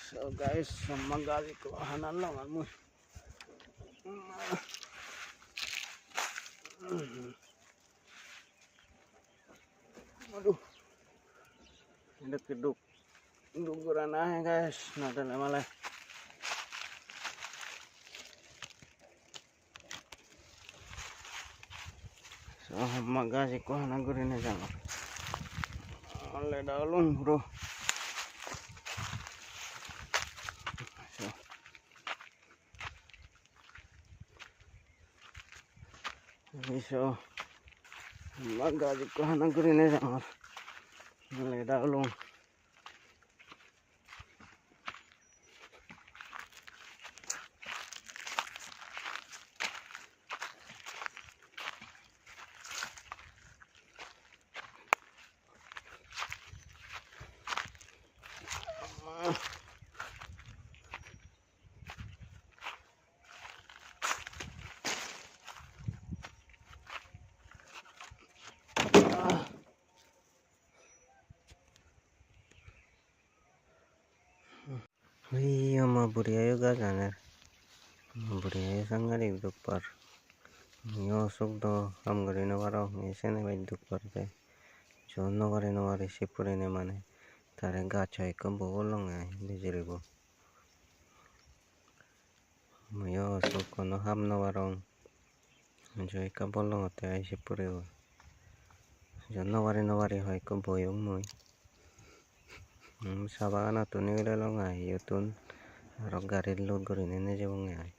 So guys, magali ko hanan lang mo. Aduh. Keduk duguran aja guys, nada malah. So magasi ko hanan gurin aja. Oleh daulun bro. So magasi ko hanan gurin aja. Oleh daulun. Iya mah budaya guys aner budaya sangat hidup par nyosok do ham gari na waro ngesen ba hidup par te jono gari na wari sipure ne mane tare gacha ikam bolong ai bijiribo mayo sok kono ham na warong jo ikam bolong te ai sipure bo jono wari na wari hoy ko boyong moi sabagan atun nilelong ai yutun aro garir load gorine ne jebong ai